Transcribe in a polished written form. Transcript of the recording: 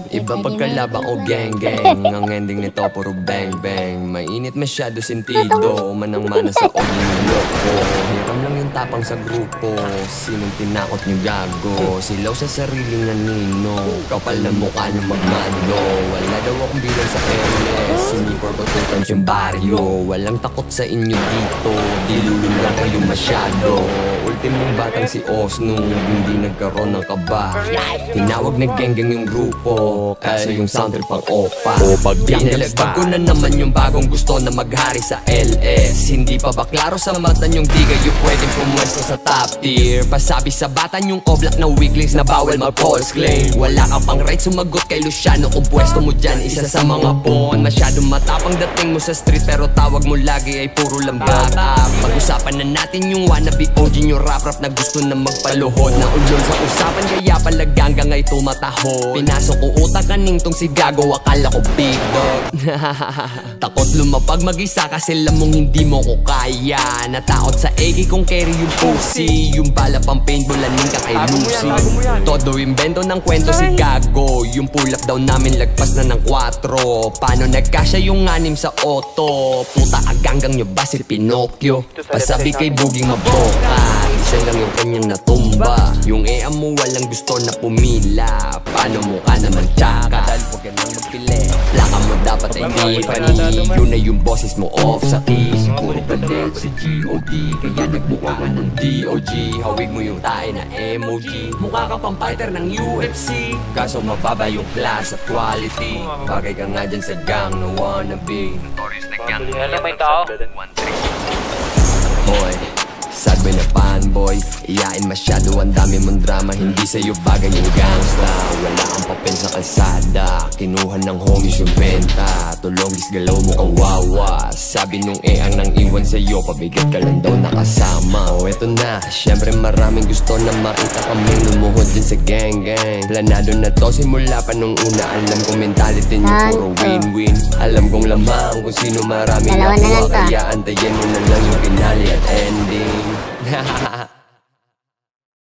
Iba pagkalabang o gang-gang, ang ending nito puro bang-bang. Mainit masyado sentido, manang-mana sa ulo ko. Hiram lang yung tapang sa grupo, sinong tinakot niyo gago? Silaw sa sariling nanino, kapal na mukha niyo magmano. Wala daw akong bilang sa LS, sinipor ko tutans yung baryo. Walang takot sa inyo dito, dilulong lang kayo masyado. Ultimong batang si Osno, hindi nagkaroon ng kaba. Tinawag na gang-gang yung grupo, kaso yung sound trip pang opa. Pinalagdag ko na naman yung bagong gusto na maghari sa LS. Hindi pa ba klaro sa mata yung di kayo pwedeng pumwesto sa top tier? Pasabi sa bata yung oblak na weaklings na bawal mag-false claim. Wala ka pang right sumagot kay Luciano kung pwesto mo dyan isa sa mga bon. Masyadong matapang dating mo sa street pero tawag mo lagi ay puro lang bata. Pag-usapan na natin yung wannabe OG nyo rap-rap na gusto na magpaluhod. Na ulyon sa usapan kaya pala ganggang ay tumatahod. Pinasok ko utak kaning tong si Gago, akala ko big dog. Takot lumapag mag-isa kasi alam mong hindi mo ko kaya. Natakot sa AK kung carry yung pussy, yung bala pang paintball aning ka kay Lucy. Todo invento ng kwento si Gago, yung pull up daw namin lagpas na ng 4. Paano nagkasya yung 6 sa auto? Puta aganggang nyo ba si Pinocchio? Pasabi kay Buging maboka, isa lang yung kanyang natumba. Yung EA mo walang gusto na pumila. Paano mo ka naman tsaka? Dahil huwag ka nang magpili, plaka mo dapat ay di pani. Yun na yung boses mo off sa keys. Puro palit si G.O.D, kaya nagbuka ka ng DOG. Hawig mo yung tae na emoji, mukha ka pang fighter ng UFC. Kaso mababa yung class at quality, bagay ka nga dyan sa gang na wannabe. Notorious na gang, may tao. Hoy, sad boy na fanboy, iyain masyado, ang dami mong drama. Hindi sa'yo bagay yung gangsta. Wala kang papel sa kalsada, kinuha ng homies yung benta. Tulongis galaw mo kawawa, sabi nung ang nang iwan sa'yo, pabigat ka lang daw nakasama. O eto na, syempre maraming gusto na makita kaming lumuhod din sa gang-gang. Planado na to simula pa nung una, alam kong mentality nyo puro win-win. Alam kong lamang kung sino maraming nakuha, kaya antayin mo na lang yung finale at ending.